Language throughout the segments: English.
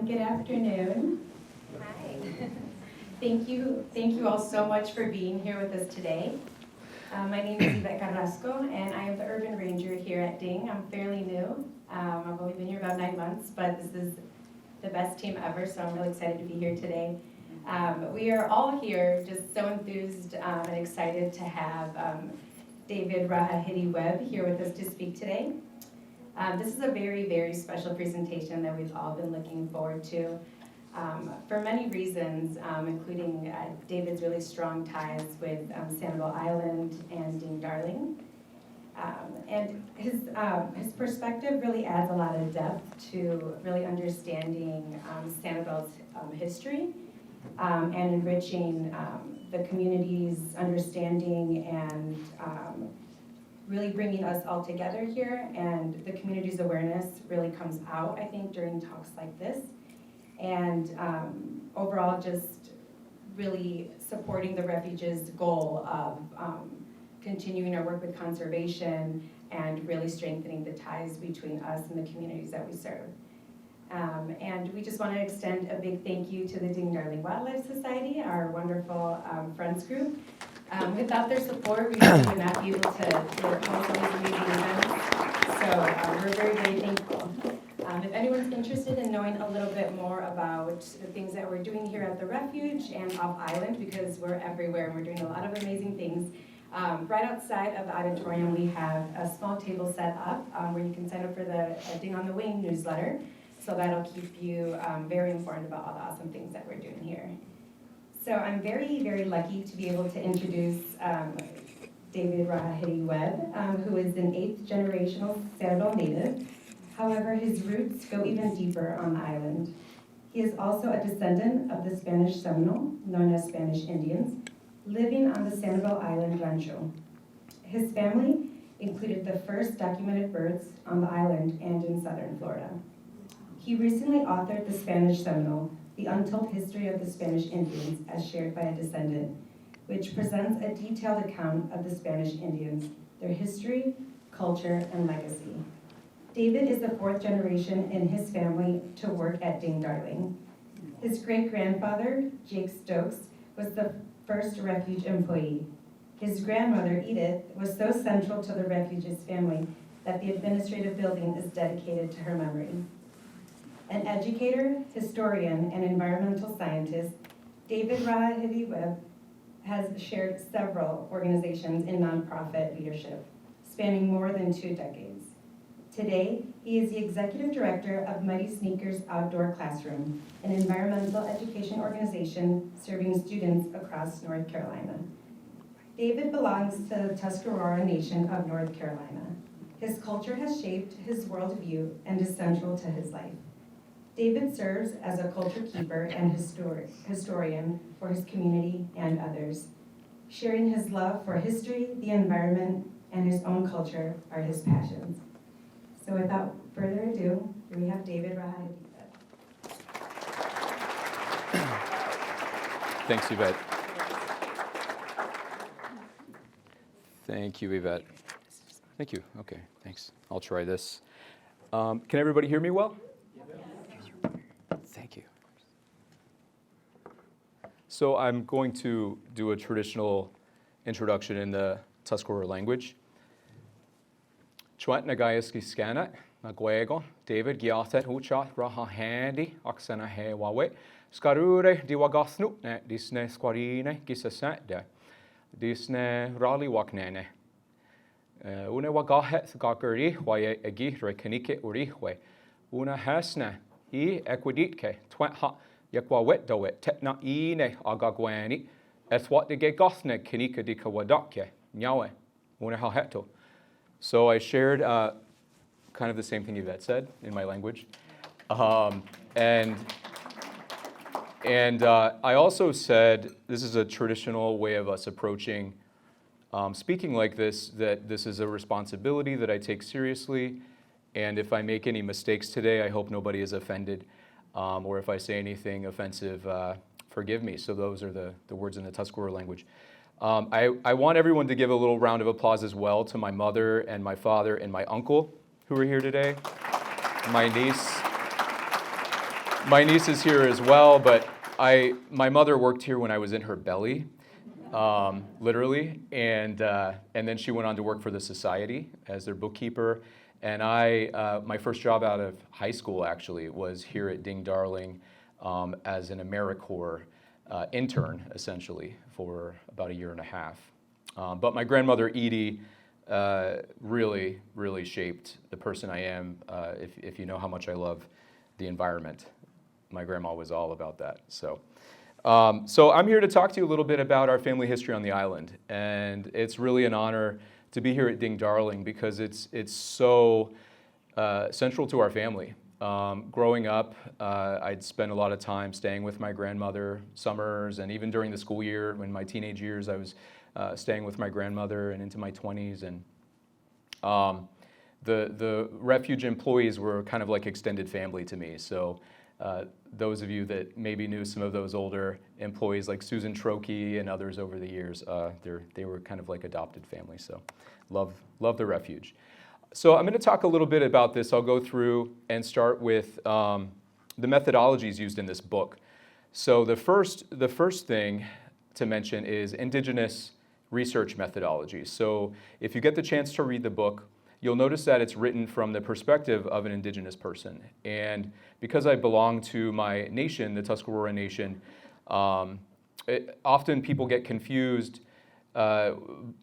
Good afternoon. Hi. Thank you all so much for being here with us today. My name is Yvette Carrasco, and I am the Urban Ranger here at Ding. I'm fairly new. I've only been here about 9 months, but this is the best team ever, so I'm really excited to be here today. We are all here just so enthused and excited to have David Rahahę Webb here with us to speak today. This is a very, very special presentation that we've all been looking forward to for many reasons, including David's really strong ties with Sanibel Island and Ding Darling. And his perspective really adds a lot of depth to really understanding Sanibel's history and enriching the community's understanding and really bringing us all together here, and the community's awareness really comes out, I think, during talks like this. And overall, just really supporting the refuge's goal of continuing our work with conservation and really strengthening the ties between us and the communities that we serve. And we just want to extend a big thank you to the Ding Darling Wildlife Society, our wonderful Friends group. Without their support, we really would not be able to host all these amazing events. So we're very, very thankful. If anyone's interested in knowing a little bit more about the things that we're doing here at the refuge and off island, because we're everywhere and we're doing a lot of amazing things, right outside of the auditorium we have a small table set up where you can sign up for the Ding on the Wing newsletter. So that'll keep you very informed about all the awesome things that we're doing here. So I'm very, very lucky to be able to introduce David Rahahę Webb, who is an 8th generational Sanibel native. However, his roots go even deeper on the island. He is also a descendant of the Spanish Seminole, known as Spanish Indians, living on the Sanibel Island Rancho. His family included the first documented births on the island and in southern Florida. He recently authored The Spanish Seminole, The Untold History of the Spanish Indians, as shared by a descendant, which presents a detailed account of the Spanish Indians, their history, culture, and legacy. David is the 4th generation in his family to work at Ding Darling. His great-grandfather, Jake Stokes, was the first refuge employee. His grandmother, Edith, was so central to the refuge's family that the administrative building is dedicated to her memory. An educator, historian, and environmental scientist, David Rahahę Webb has shared several organizations in nonprofit leadership, spanning more than 2 decades. Today, he is the executive director of Muddy Sneakers Outdoor Classroom, an environmental education organization serving students across North Carolina. David belongs to the Tuscarora Nation of North Carolina. His culture has shaped his worldview and is central to his life. David serves as a culture keeper and historian for his community and others. Sharing his love for history, the environment, and his own culture are his passions. So without further ado, here we have David Rahahę. Thanks, Yvette. Thank you, Yvette. Thank you. Okay, thanks. I'll try this. Can everybody hear me well? Thank you. So I'm going to do a traditional introduction in the Tuscarora language. Chwant nagayas skana nagwego David giatet huchat rahahandi oxana he wawe skarure diwagasnu ne disne squarine gisasade disne rali waknene une wagahet gakuri waye egi rekanike urihwe una hasna I equiditke twent ha yakwa wet doet tetna ine agagwani es what de gosne kinika di kawadakye nyawe una ha heto. So I shared kind of the same thing Yvette said in my language. And I also said this is a traditional way of us approaching speaking like this, that this is a responsibility that I take seriously. And if I make any mistakes today, I hope nobody is offended. Or if I say anything offensive, forgive me. So those are the words in the Tuscarora language. I want everyone to give a little round of applause as well to my mother and my father and my uncle who are here today. My niece, My niece is here as well, but my mother worked here when I was in her belly, literally, and then she went on to work for the society as their bookkeeper. And my first job out of high school actually was here at Ding Darling as an AmeriCorps intern, essentially, for about a year and a half. But my grandmother Edie really, really shaped the person I am. If you know how much I love the environment, my grandma was all about that. So I'm here to talk to you a little bit about our family history on the island, and it's really an honor to be here at Ding Darling because it's so central to our family. Growing up, I'd spend a lot of time staying with my grandmother summers, and even during the school year, in my teenage years, I was staying with my grandmother and into my 20s. And the refuge employees were kind of like extended family to me. So those of you that maybe knew some of those older employees like Susan Trokey and others over the years, they were kind of like adopted family. So love the refuge. So I'm going to talk a little bit about this. I'll go through and start with the methodologies used in this book. So the first thing to mention is indigenous research methodologies. So if you get the chance to read the book, you'll notice that it's written from the perspective of an indigenous person. And because I belong to my nation, the Tuscarora Nation, often people get confused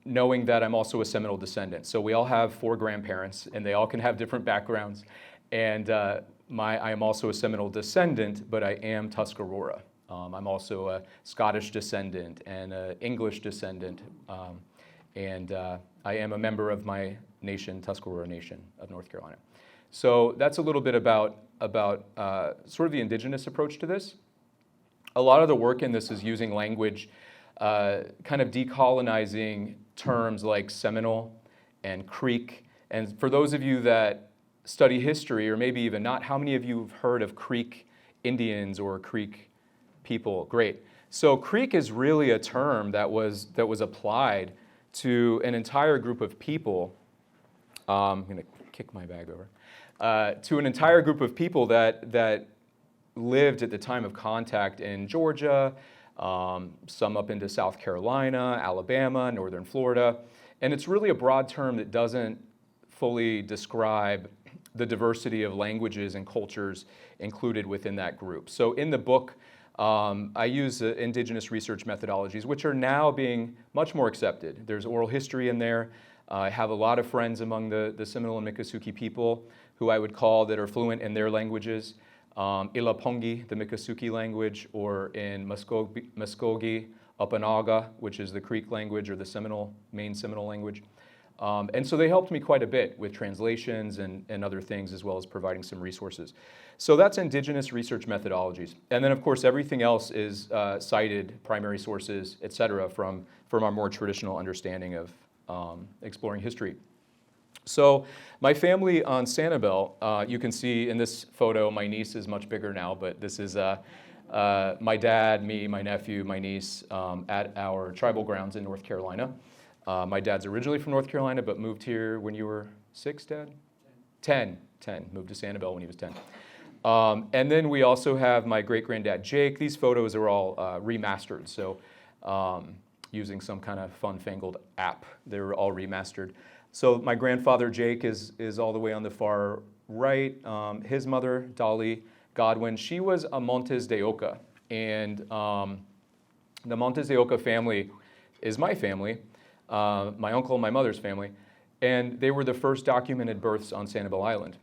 knowing that I'm also a Seminole descendant. So we all have 4 grandparents, and they all can have different backgrounds. And I am also a Seminole descendant, but I am Tuscarora. I'm also a Scottish descendant and an English descendant. And I am a member of my nation, Tuscarora Nation of North Carolina. So that's a little bit about sort of the indigenous approach to this. A lot of the work in this is using language, kind of decolonizing terms like Seminole and Creek. And for those of you that study history, or maybe even not, how many of you have heard of Creek Indians or Creek people? Great. So Creek is really a term that was applied to an entire group of people. I'm going to kick my bag over. To an entire group of people that lived at the time of contact in Georgia, some up into South Carolina, Alabama, northern Florida. And it's really a broad term that doesn't fully describe the diversity of languages and cultures included within that group. So in the book, I use indigenous research methodologies, which are now being much more accepted. There's oral history in there. I have a lot of friends among the Seminole and Miccosukee people who I would call that are fluent in their languages. Ilapongi, the Miccosukee language, or in Muskogee, Upanaga, which is the Creek language or the Seminole, main Seminole language. And so they helped me quite a bit with translations and other things, as well as providing some resources. So that's indigenous research methodologies. And then, of course, everything else is cited, primary sources, et cetera, from our more traditional understanding of exploring history. So my family on Sanibel, you can see in this photo, my niece is much bigger now, but this is my dad, me, my nephew, my niece at our tribal grounds in North Carolina. My dad's originally from North Carolina, but moved here when you were 6, Dad? 10. Moved to Sanibel when he was 10. And then we also have my great-granddad, Jake. These photos are all remastered, so using some kind of fun-fangled app. They were all remastered. So my grandfather, Jake, is all the way on the far right. His mother, Dolly Godwin, she was a Montes de Oca. And the Montes de Oca family is my family, my uncle and my mother's family. And they were the first documented births on Sanibel Island.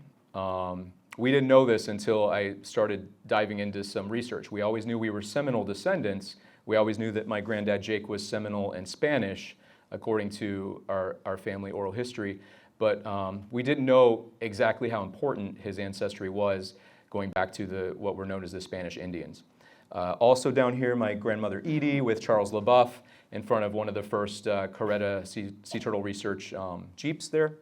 We didn't know this until I started diving into some research. We always knew we were Seminole descendants. We always knew that my granddad, Jake, was Seminole and Spanish, according to our family oral history. But we didn't know exactly how important his ancestry was, going back to what were known as the Spanish Indians. Also down here, my grandmother Edie with Charles LaBeouf in front of one of the first Coretta sea turtle research jeeps there.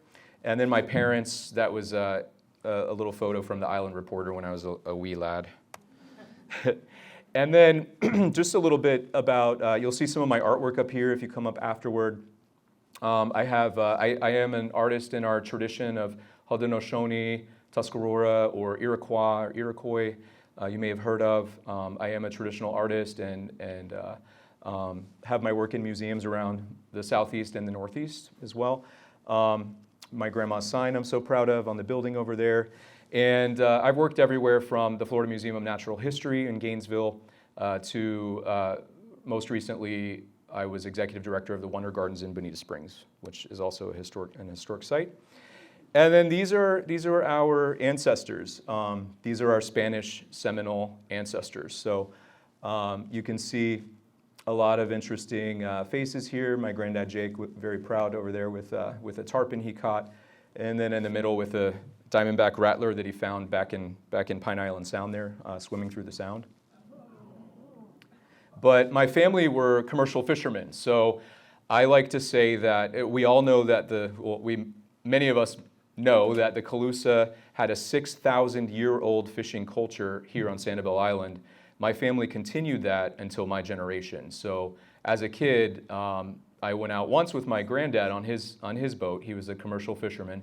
And then my parents, that was a little photo from the Island Reporter when I was a wee lad. And then just a little bit about, you'll see some of my artwork up here if you come up afterward. I am an artist in our tradition of Haudenosaunee, Tuscarora, or Iroquois, or Iroquois you may have heard of. I am a traditional artist and have my work in museums around the Southeast and the Northeast as well. My grandma's sign I'm so proud of on the building over there. And I've worked everywhere from the Florida Museum of Natural History in Gainesville to most recently I was executive director of the Wonder Gardens in Bonita Springs, which is also an historic site. And then these are our ancestors. These are our Spanish Seminole ancestors. So you can see a lot of interesting faces here. My granddad Jake, very proud over there with a tarpon he caught, and then in the middle with a diamondback rattler that he found back in Pine Island Sound there, swimming through the sound. But my family were commercial fishermen, so I like to say that we all know that many of us know that the Calusa had a 6,000-year-old fishing culture here on Sanibel Island. My family continued that until my generation. So as a kid, I went out once with my granddad on his boat. He was a commercial fisherman.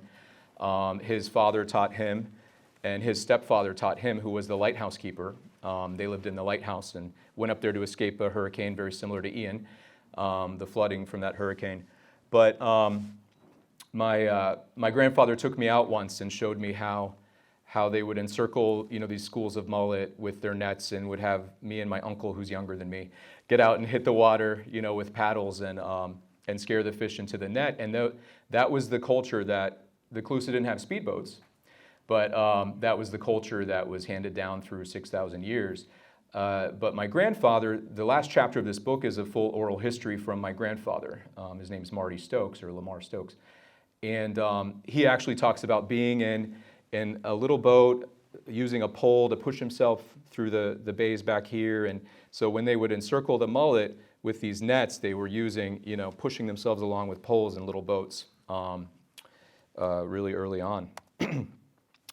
His father taught him, and his stepfather taught him, who was the lighthouse keeper. They lived in the lighthouse and went up there to escape a hurricane very similar to Ian, the flooding from that hurricane. But my grandfather took me out once and showed me how they would encircle these schools of mullet with their nets, and would have me and my uncle, who's younger than me, get out and hit the water with paddles and scare the fish into the net. And that was the culture that the Calusa didn't have speedboats. But that was the culture that was handed down through 6,000 years. But my grandfather, the last chapter of this book is a full oral history from my grandfather. His name's Marty Stokes, or Lamar Stokes. And he actually talks about being in a little boat, using a pole to push himself through the bays back here. And so when they would encircle the mullet with these nets, they were using, pushing themselves along with poles in little boats really early on.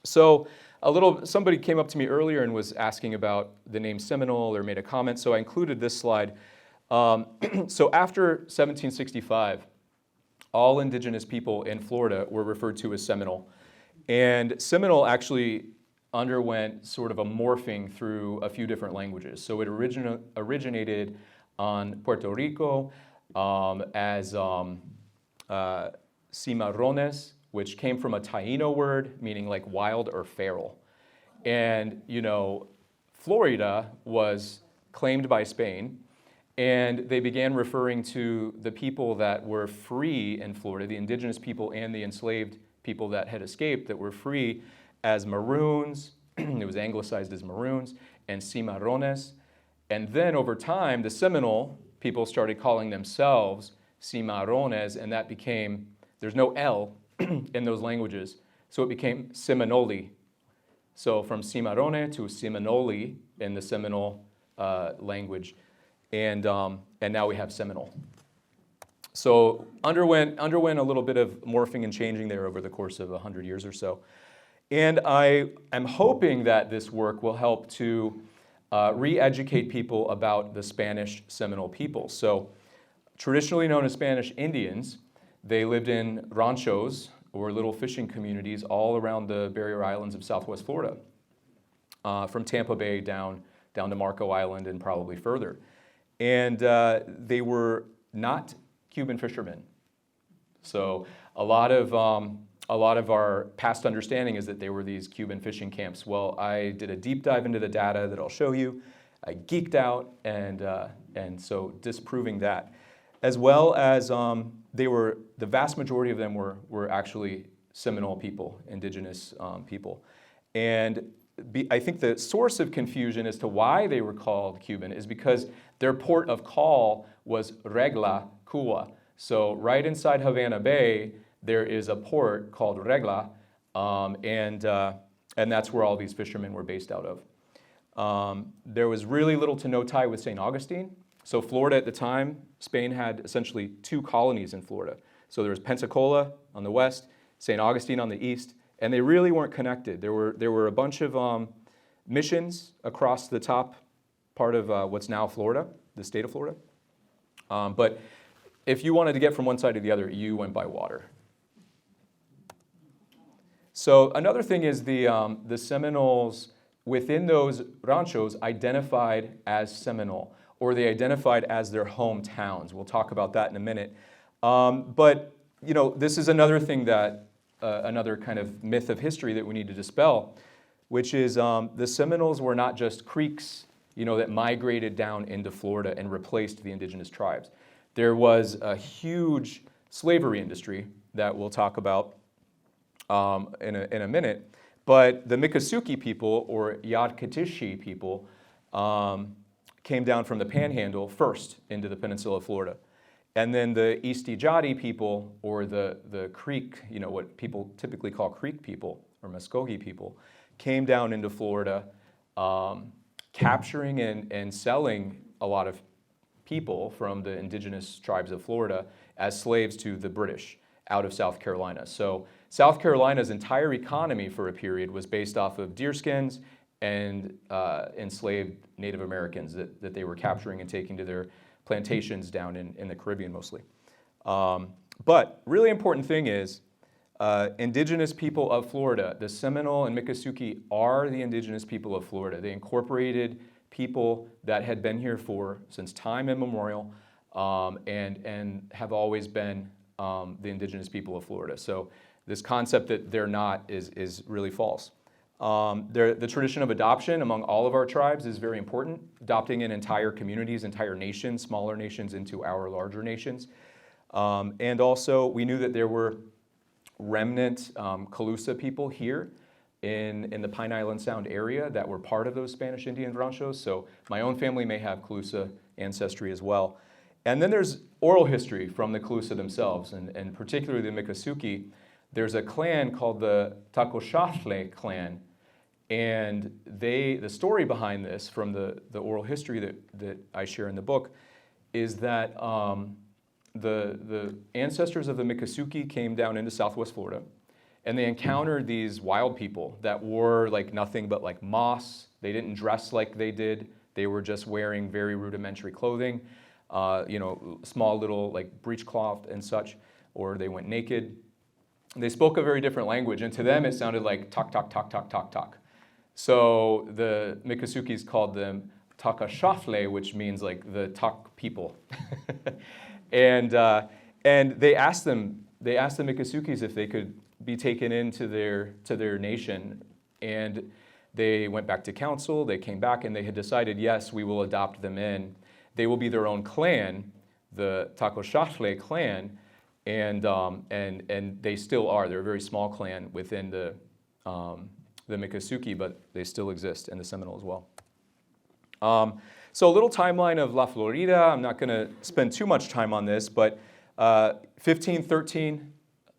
So somebody came up to me earlier and was asking about the name Seminole, or made a comment, so I included this slide. So after 1765, all indigenous people in Florida were referred to as Seminole. And Seminole actually underwent sort of a morphing through a few different languages. So it originated on Puerto Rico as cimarrones, which came from a Taino word meaning like wild or feral. And, Florida was claimed by Spain, and they began referring to the people that were free in Florida, the indigenous people and the enslaved people that had escaped that were free, as maroons. It was anglicized as maroons, and cimarrones. And then over time, the Seminole people started calling themselves cimarrones, and that became, there's no L in those languages, so it became Seminole. So from cimarrone to Seminole in the Seminole language, and now we have Seminole. So underwent a little bit of morphing and changing there over the course of 100 years or so. And I am hoping that this work will help to re-educate people about the Spanish Seminole people. So traditionally known as Spanish Indians, they lived in ranchos, or little fishing communities, all around the barrier islands of Southwest Florida, from Tampa Bay down to Marco Island and probably further. And they were not Cuban fishermen. So a lot of our past understanding is that they were these Cuban fishing camps. Well, I did a deep dive into the data that I'll show you. I geeked out, and so disproving that, as well as the vast majority of them were actually Seminole people, indigenous people. And I think the source of confusion as to why they were called Cuban is because their port of call was Regla, Cuba. So right inside Havana Bay, there is a port called Regla, and that's where all these fishermen were based out of. There was really little to no tie with St. Augustine. So Florida at the time, Spain had essentially two colonies in Florida. So there was Pensacola on the west, St. Augustine on the east, and they really weren't connected. There were a bunch of missions across the top part of what's now Florida, the state of Florida. But if you wanted to get from one side to the other, you went by water. So another thing is the Seminoles within those ranchos identified as Seminole, or they identified as their hometowns. We'll talk about that in a minute. But this is another thing that, another kind of myth of history that we need to dispel, which is the Seminoles were not just Creeks, that migrated down into Florida and replaced the indigenous tribes. There was a huge slavery industry that we'll talk about in a minute. But the Miccosukee people, or Yadkatishi people, came down from the Panhandle first into the peninsula of Florida. And then the Istijati people, or the Creek, what people typically call Creek people, or Muskogee people, came down into Florida, capturing and selling a lot of people from the indigenous tribes of Florida as slaves to the British out of South Carolina. So South Carolina's entire economy for a period was based off of deerskins and enslaved Native Americans that they were capturing and taking to their plantations down in the Caribbean mostly. But really important thing is indigenous people of Florida, the Seminole and Miccosukee are the indigenous people of Florida. They incorporated people that had been here since time immemorial and have always been the indigenous people of Florida. So this concept that they're not is really false. The tradition of adoption among all of our tribes is very important, adopting in entire communities, entire nations, smaller nations into our larger nations. And also, we knew that there were remnant Calusa people here in the Pine Island Sound area that were part of those Spanish Indian ranchos. So my own family may have Calusa ancestry as well. And then there's oral history from the Calusa themselves, and particularly the Miccosukee. There's a clan called the Tacoshatle clan, and the story behind this from the oral history that I share in the book is that the ancestors of the Miccosukee came down into Southwest Florida, and they encountered these wild people that wore like nothing but like moss. They didn't dress like they did. They were just wearing very rudimentary clothing, small little like breechcloth and such, or they went naked. They spoke a very different language, and to them it sounded like talk, talk, talk, talk, talk, talk. So the Miccosukees called them Takashafle, which means like the talk people. and they asked the Miccosukees if they could be taken into their nation, and they went back to council. They came back and they had decided, yes, we will adopt them in. They will be their own clan, the Takashafle clan. And they still are. They're a very small clan within the Miccosukee, but they still exist in the Seminole as well. So a little timeline of La Florida. I'm not going to spend too much time on this, but 1513,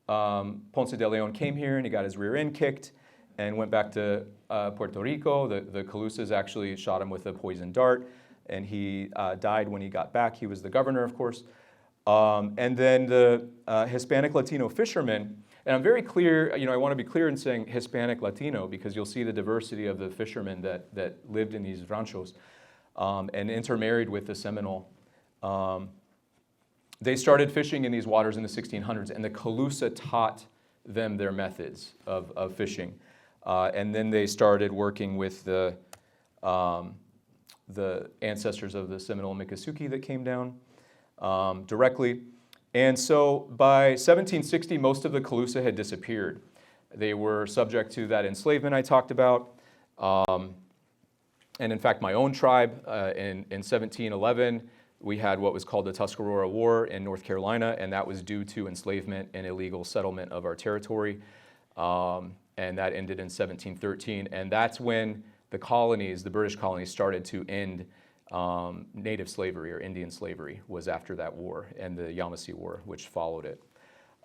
Ponce de Leon came here and he got his rear end kicked and went back to Puerto Rico. The Calusas actually shot him with a poison dart, and he died when he got back. He was the governor, of course. And then the Hispanic Latino fishermen, and I'm very clear, I want to be clear in saying Hispanic Latino because you'll see the diversity of the fishermen that lived in these ranchos and intermarried with the Seminole. They started fishing in these waters in the 1600s, and the Calusa taught them their methods of fishing. And then they started working with the ancestors of the Seminole and Miccosukee that came down. Directly. And so by 1760, most of the Calusa had disappeared. They were subject to that enslavement I talked about. And in fact, my own tribe, in 1711, we had what was called the Tuscarora War in North Carolina, and that was due to enslavement and illegal settlement of our territory. And that ended in 1713. And that's when the colonies, the British colonies, started to end native slavery or Indian slavery was after that war, and the Yamasee War, which followed it.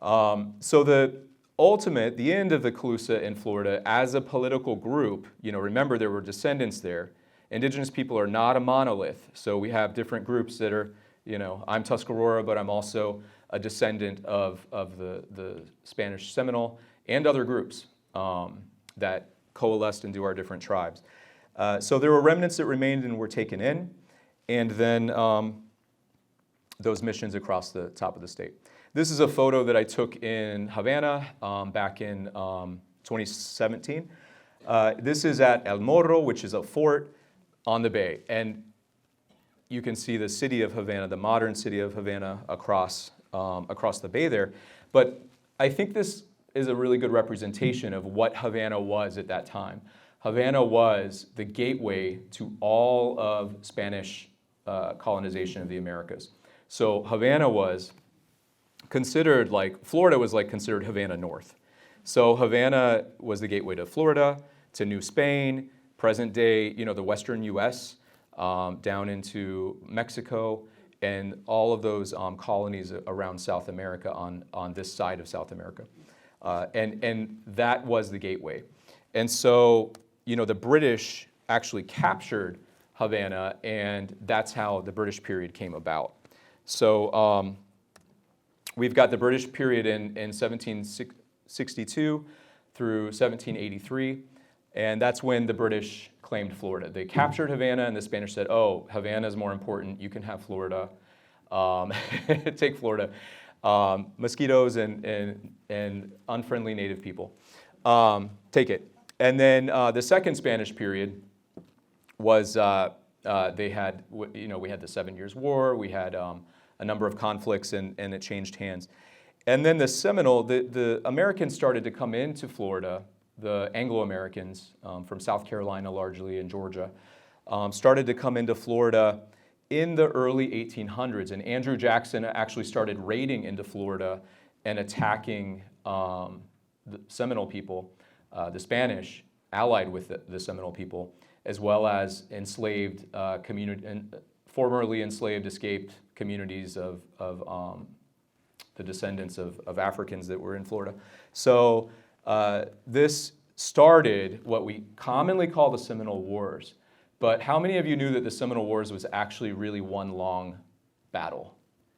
So the end of the Calusa in Florida as a political group, remember there were descendants there. Indigenous people are not a monolith, so we have different groups that are, I'm Tuscarora, but I'm also a descendant of the Spanish Seminole and other groups that coalesced into our different tribes. So there were remnants that remained and were taken in, and then those missions across the top of the state. This is a photo that I took in Havana back in 2017. This is at El Morro, which is a fort on the bay. And you can see the city of Havana, the modern city of Havana across the bay there. But I think this is a really good representation of what Havana was at that time. Havana was the gateway to all of Spanish colonization of the Americas. So Havana was considered like, Florida was like considered Havana North. So Havana was the gateway to Florida, to New Spain, present day, the Western US, down into Mexico, and all of those colonies around South America on this side of South America. And that was the gateway. And so, the British actually captured Havana, and that's how the British period came about. So we've got the British period in 1762 through 1783, and that's when the British claimed Florida. They captured Havana, and the Spanish said, oh, Havana is more important, you can have Florida, take Florida. Mosquitoes and unfriendly native people, take it. And then the second Spanish period was, we had the 7 Years' War, we had a number of conflicts, and it changed hands. And then the Seminole, the Americans started to come into Florida, the Anglo-Americans from South Carolina largely and Georgia, started to come into Florida in the early 1800s. And Andrew Jackson actually started raiding into Florida and attacking the Seminole people, the Spanish, allied with the Seminole people, as well as enslaved formerly enslaved, escaped communities of the descendants of Africans that were in Florida. So this started what we commonly call the Seminole Wars. But how many of you knew that the Seminole Wars was actually really one long battle,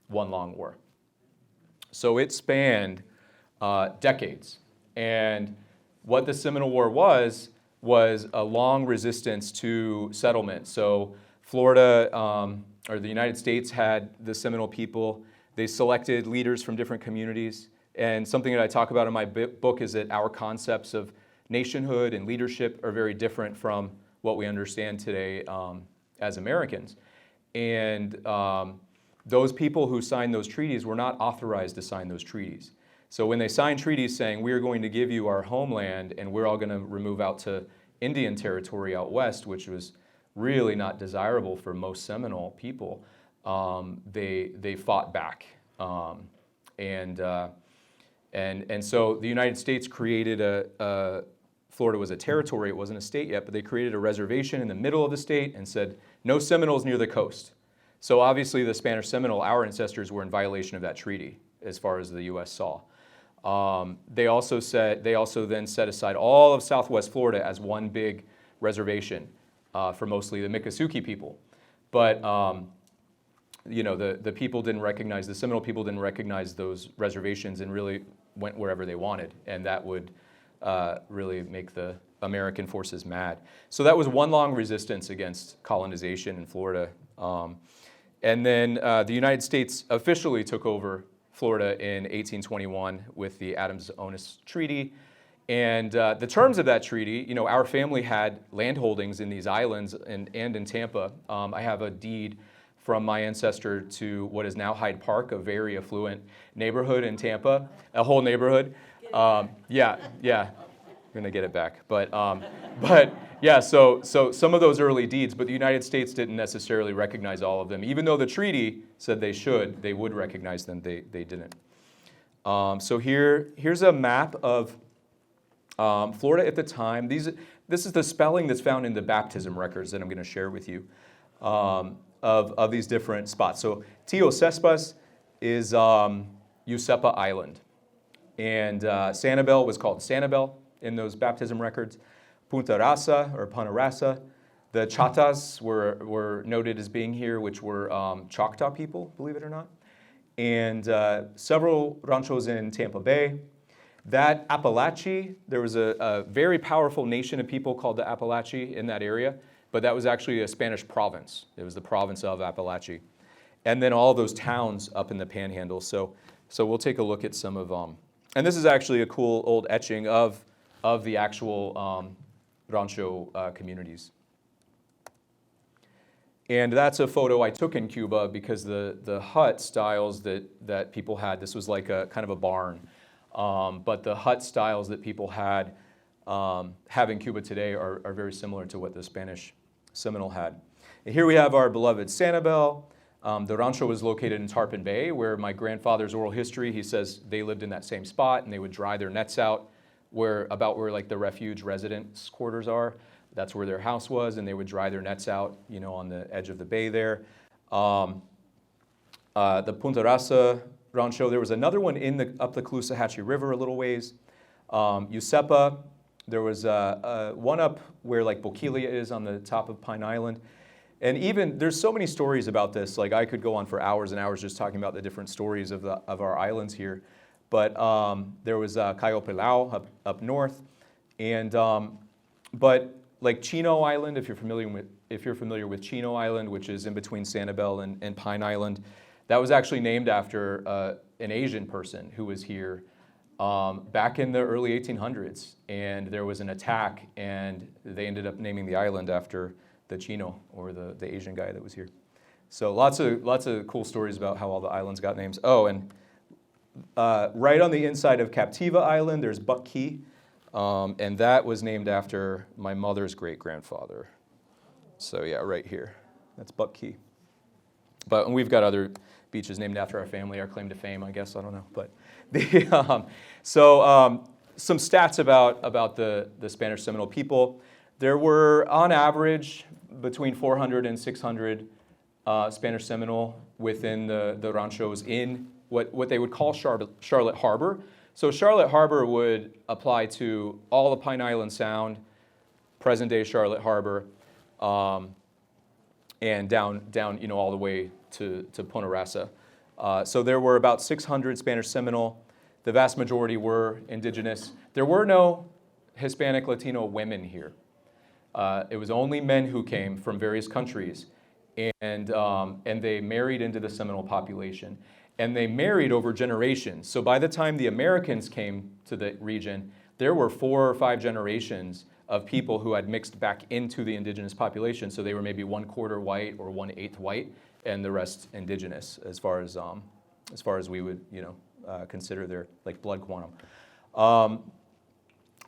one long war? So it spanned decades. And what the Seminole War was a long resistance to settlement. So Florida, or the United States, had the Seminole people. They selected leaders from different communities. And something that I talk about in my book is that our concepts of nationhood and leadership are very different from what we understand today as Americans. And those people who signed those treaties were not authorized to sign those treaties. So when they signed treaties saying, we're going to give you our homeland and we're all going to remove out to Indian territory out west, which was really not desirable for most Seminole people, they fought back. And so the United States created Florida was a territory, it wasn't a state yet, but they created a reservation in the middle of the state and said, no Seminoles near the coast. So obviously the Spanish Seminole, our ancestors, were in violation of that treaty as far as the U.S. saw. They also then set aside all of Southwest Florida as one big reservation for mostly the Miccosukee people. But the people didn't recognize, the Seminole people didn't recognize those reservations and really went wherever they wanted, and that would really make the American forces mad. So that was one long resistance against colonization in Florida. And then the United States officially took over Florida in 1821 with the Adams-Onis Treaty. And the terms of that treaty, our family had landholdings in these islands and in Tampa. I have a deed from my ancestor to what is now Hyde Park, a very affluent neighborhood in Tampa, a whole neighborhood. Yeah, I'm gonna get it back. But yeah, so some of those early deeds, but the United States didn't necessarily recognize all of them. Even though the treaty said they would recognize them, they didn't. So here's a map of Florida at the time. This is the spelling that's found in the baptism records that I'm gonna share with you of these different spots. So Tio Cespas is Usepa Island. And Sanibel was called Sanibel in those baptism records. Punta Rasa or Panarasa. The Chatas were noted as being here, which were Choctaw people, believe it or not. And several ranchos in Tampa Bay. That Appalachia, there was a very powerful nation of people called the Appalachia in that area, but that was actually a Spanish province. It was the province of Appalachia. And then all those towns up in the Panhandle. So we'll take a look at some of and this is actually a cool old etching of the actual rancho communities. And that's a photo I took in Cuba because the hut styles that people had, this was like a kind of a barn, but the hut styles that people have in Cuba today are very similar to what the Spanish Seminole had. And here we have our beloved Sanibel. The rancho was located in Tarpon Bay, where my grandfather's oral history, he says they lived in that same spot and they would dry their nets out where like the refuge residence quarters are. That's where their house was, and they would dry their nets out, on the edge of the bay there. The Punta Rasa rancho, there was another one up the Caloosahatchee River a little ways. Yusepa, there was one up where like Boquilla is on the top of Pine Island. And even, there's so many stories about this, like I could go on for hours and hours just talking about the different stories of our islands here. But there was Cayo Pelao up north, and but like Chino Island, if you're familiar with Chino Island, which is in between Sanibel and Pine Island, that was actually named after an Asian person who was here back in the early 1800s, and there was an attack, and they ended up naming the island after the Chino, or the Asian guy that was here. So lots of cool stories about how all the islands got names. Oh, and right on the inside of Captiva Island, there's Buck Key, and that was named after my mother's great-grandfather. So yeah, right here, that's Buck Key. But we've got other beaches named after our family, our claim to fame, I guess, I don't know. But some stats about the Spanish Seminole people. There were, on average, between 400 and 600 Spanish Seminole within the ranchos in what they would call Charlotte Harbor. So Charlotte Harbor would apply to all the Pine Island Sound, present-day Charlotte Harbor, and down all the way to Punta Rasa. So there were about 600 Spanish Seminole. The vast majority were indigenous. There were no Hispanic Latino women here. It was only men who came from various countries, and they married into the Seminole population. And they married over generations. So by the time the Americans came to the region, there were 4 or 5 generations of people who had mixed back into the indigenous population. So they were maybe 1/4 white or 1/8 white, and the rest indigenous, as far as we would consider their like blood quantum.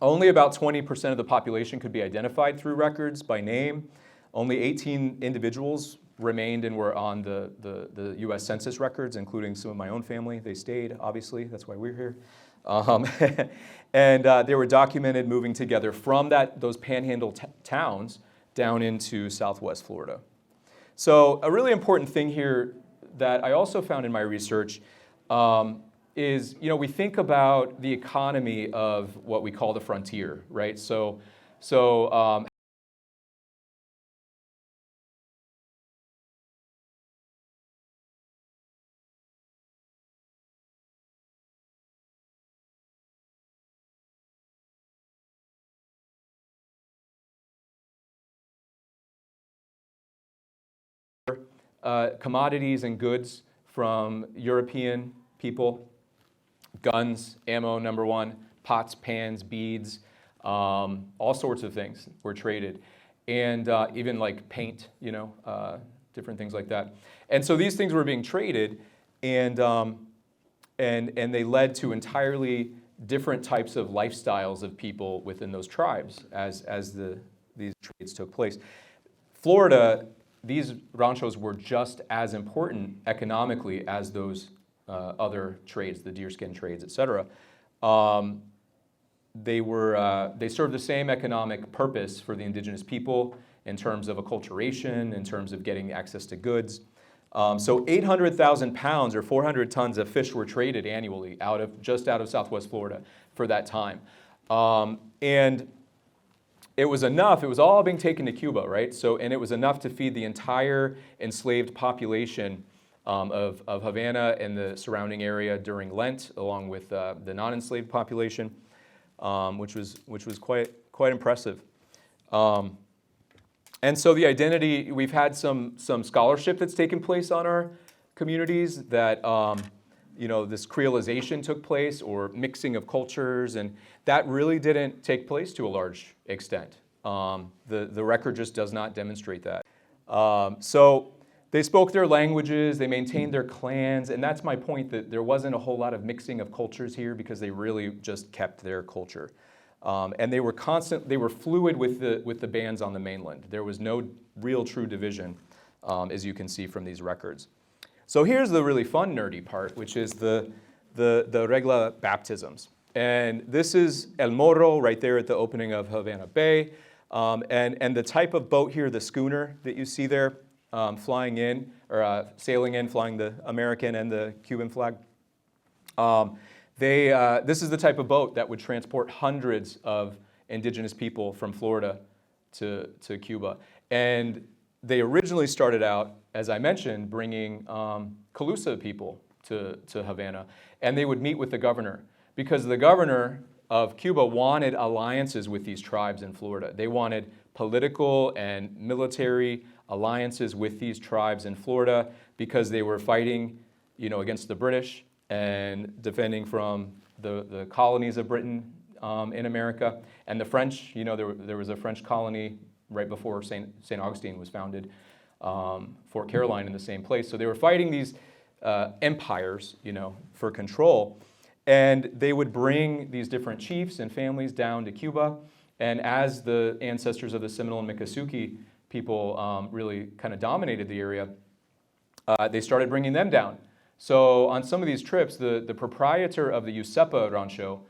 Only about 20% of the population could be identified through records by name. Only 18 individuals remained and were on the U.S. Census records, including some of my own family. They stayed, obviously. That's why we're here. And they were documented moving together from those panhandle towns down into Southwest Florida. So a really important thing here that I also found in my research is, we think about the economy of what we call the frontier, right? So commodities and goods from European people, guns, ammo, number one, pots, pans, beads, all sorts of things were traded. And even like paint, different things like that. And so these things were being traded, and they led to entirely different types of lifestyles of people within those tribes as these trades took place. Florida, these ranchos were just as important economically as those other trades, the deerskin trades, et cetera. They served the same economic purpose for the indigenous people in terms of acculturation, in terms of getting access to goods. So 800,000 pounds or 400 tons of fish were traded annually just out of Southwest Florida for that time. And it was enough, it was all being taken to Cuba, right? And it was enough to feed the entire enslaved population of Havana and the surrounding area during Lent, along with the non-enslaved population, which was quite impressive. And so the identity, we've had some scholarship that's taken place on our communities that this creolization took place, or mixing of cultures, and that really didn't take place to a large extent The record just does not demonstrate that. So they spoke their languages, they maintained their clans, and that's my point, that there wasn't a whole lot of mixing of cultures here because they really just kept their culture. And they were fluid with the bands on the mainland. There was no real true division, as you can see from these records. So here's the really fun, nerdy part, which is the regla baptisms. And this is El Morro right there at the opening of Havana Bay. And the type of boat here, the schooner that you see there, flying in, or sailing in, flying the American and the Cuban flag. This is the type of boat that would transport hundreds of indigenous people from Florida to Cuba. And they originally started out, as I mentioned, bringing Calusa people to Havana. And they would meet with the governor, because the governor of Cuba wanted alliances with these tribes in Florida. They wanted political and military alliances with these tribes in Florida because they were fighting, against the British and defending from the colonies of Britain in America. And the French, there was a French colony right before St. Augustine was founded, Fort Caroline in the same place. So they were fighting these empires, for control. And they would bring these different chiefs and families down to Cuba. And as the ancestors of the Seminole and Miccosukee people really kind of dominated the area, they started bringing them down. So on some of these trips, the proprietor of the Yusepa Rancho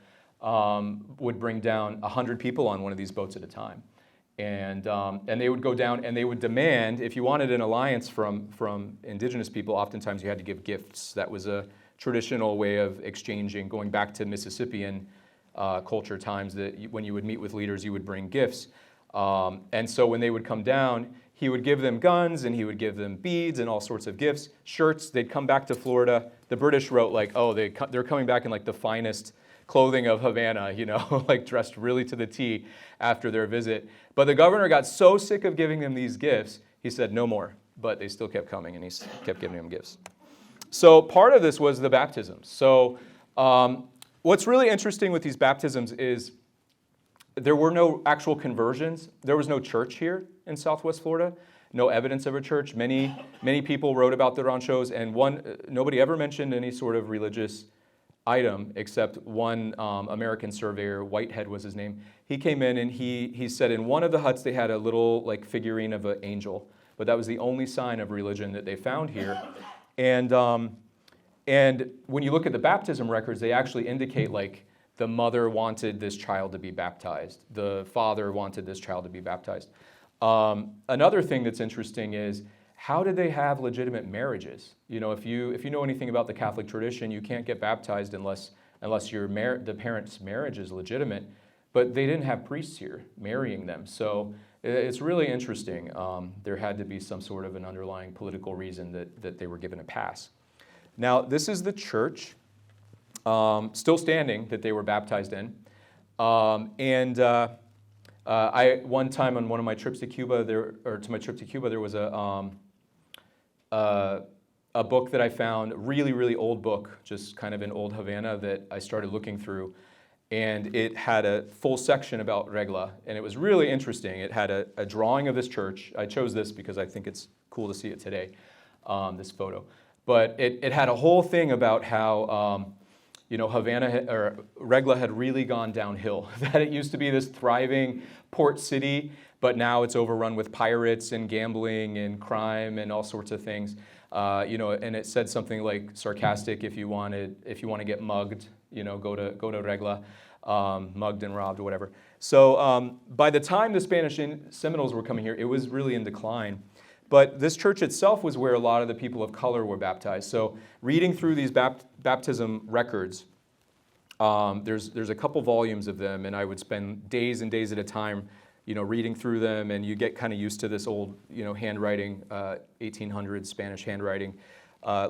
would bring down 100 people on one of these boats at a time. And they would go down and they would demand, if you wanted an alliance from indigenous people, oftentimes you had to give gifts. That was a traditional way of exchanging, going back to Mississippian culture times, that when you would meet with leaders, you would bring gifts. And so when they would come down, he would give them guns and he would give them beads and all sorts of gifts, shirts. They'd come back to Florida. The British wrote they're coming back in the finest clothing of Havana, dressed really to the T after their visit. But the governor got so sick of giving them these gifts, he said no more. But they still kept coming and he kept giving them gifts. So part of this was the baptisms. So what's really interesting with these baptisms is there were no actual conversions. There was no church here in Southwest Florida, no evidence of a church. Many people wrote about the ranchos, and nobody ever mentioned any sort of religious item except one American surveyor, Whitehead was his name. He came in and he said in one of the huts they had a little figurine of an angel, but that was the only sign of religion that they found here. And when you look at the baptism records, they actually indicate the mother wanted this child to be baptized. The father wanted this child to be baptized. Another thing that's interesting is, how did they have legitimate marriages? If you know anything about the Catholic tradition, you can't get baptized unless the parents' marriage is legitimate. But they didn't have priests here marrying them. So it's really interesting. There had to be some sort of an underlying political reason that they were given a pass. Now, this is the church, still standing, that they were baptized in. One time on one of my trips to Cuba, there was a book that I found, really, really old book, just kind of in old Havana, that I started looking through. And it had a full section about regla, and it was really interesting. It had a drawing of this church. I chose this because I think it's cool to see it today, this photo. But it had a whole thing about how Havana or Regla had really gone downhill. That it used to be this thriving port city, but now it's overrun with pirates and gambling and crime and all sorts of things. And it said something like sarcastic: if you want to get mugged, go to Regla, mugged and robbed or whatever. So by the time the Spanish Seminoles were coming here, it was really in decline. But this church itself was where a lot of the people of color were baptized. So reading through these baptism records, there's a couple volumes of them, and I would spend days and days at a time, reading through them, and you get kind of used to this old, handwriting, 1800s Spanish handwriting,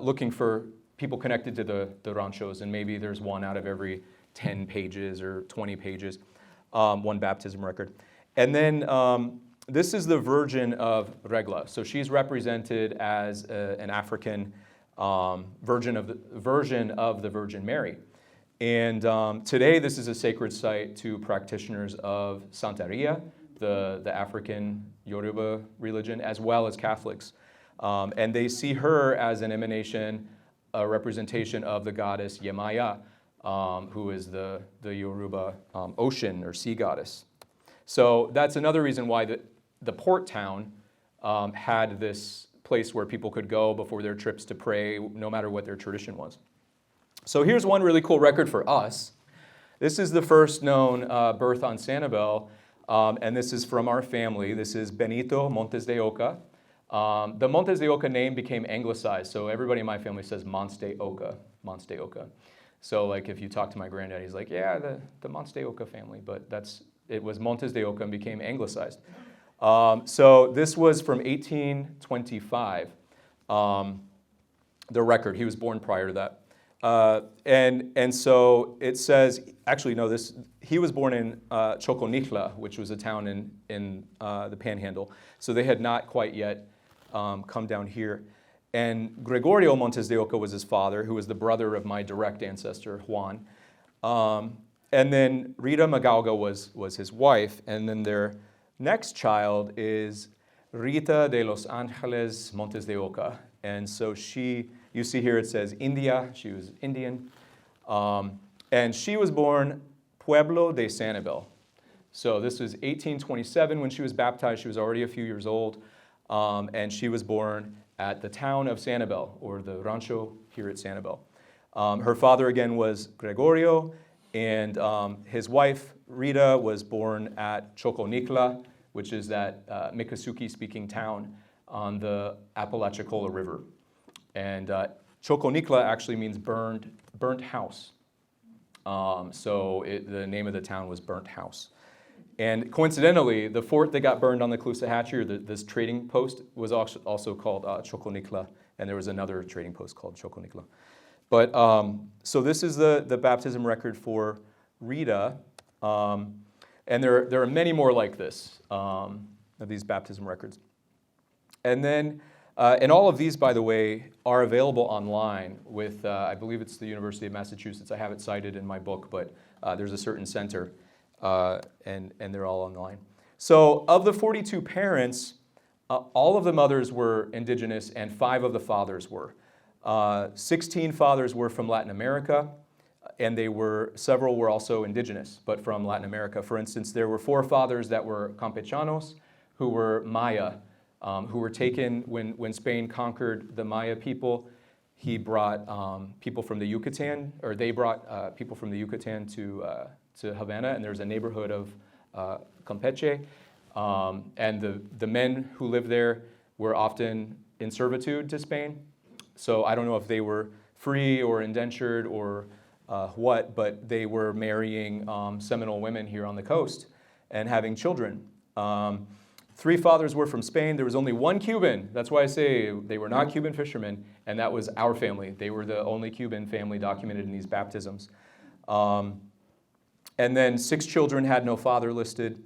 looking for people connected to the ranchos, and maybe there's one out of every 10 pages or 20 pages, one baptism record. And then this is the Virgin of Regla. So she's represented as an African version of the Virgin Mary. And today this is a sacred site to practitioners of Santeria, the African Yoruba religion, as well as Catholics. And they see her as an emanation, a representation of the goddess Yemaya, who is the Yoruba ocean or sea goddess. So that's another reason why the port town had this place where people could go before their trips to pray, no matter what their tradition was. So here's one really cool record for us. This is the first known birth on Sanibel, and this is from our family. This is Benito Montes de Oca. The Montes de Oca name became anglicized, so everybody in my family says Montes de Oca, Montes de Oca. So like if you talk to my granddad, he's like, yeah, the Montes de Oca family, but it was Montes de Oca and became anglicized. So this was from 1825, the record. He was born prior to that. And so it says, actually no, he was born in Choconicla, which was a town in the Panhandle. So they had not quite yet come down here. And Gregorio Montes de Oca was his father, who was the brother of my direct ancestor, Juan. And then Rita Magauga was his wife. And then their next child is Rita de los Angeles Montes de Oca. And so you see here it says India, she was Indian. And she was born Pueblo de Sanibel. So this was 1827 when she was baptized. She was already a few years old. And she was born at the town of Sanibel, or the rancho here at Sanibel. Her father again was Gregorio, and his wife Rita was born at Choconicla, which is that Miccosukee-speaking town on the Apalachicola River. And Choconicla actually means burnt house. So the name of the town was Burnt House. And coincidentally, the fort that got burned on the Caloosahatchee, or this trading post, was also called Choconicla, and there was another trading post called Choconicla. But so this is the baptism record for Rita, and there are many more like this, of these baptism records. And then, and all of these, by the way, are available online with, I believe it's the University of Massachusetts. I have it cited in my book, but there's a certain center, and they're all online. So of the 42 parents, all of the mothers were indigenous, and 5 of the fathers were. 16 fathers were from Latin America, and several were also indigenous, but from Latin America. For instance, there were 4 fathers that were Campechanos, who were Maya, who were taken when Spain conquered the Maya people. He brought people from the Yucatan, or they brought people from the Yucatan to Havana, and there's a neighborhood of Campeche. And the men who lived there were often in servitude to Spain. So I don't know if they were free or indentured or what, but they were marrying Seminole women here on the coast and having children. 3 fathers were from Spain. There was only 1 Cuban. That's why I say they were not Cuban fishermen, and that was our family. They were the only Cuban family documented in these baptisms. And then 6 children had no father listed,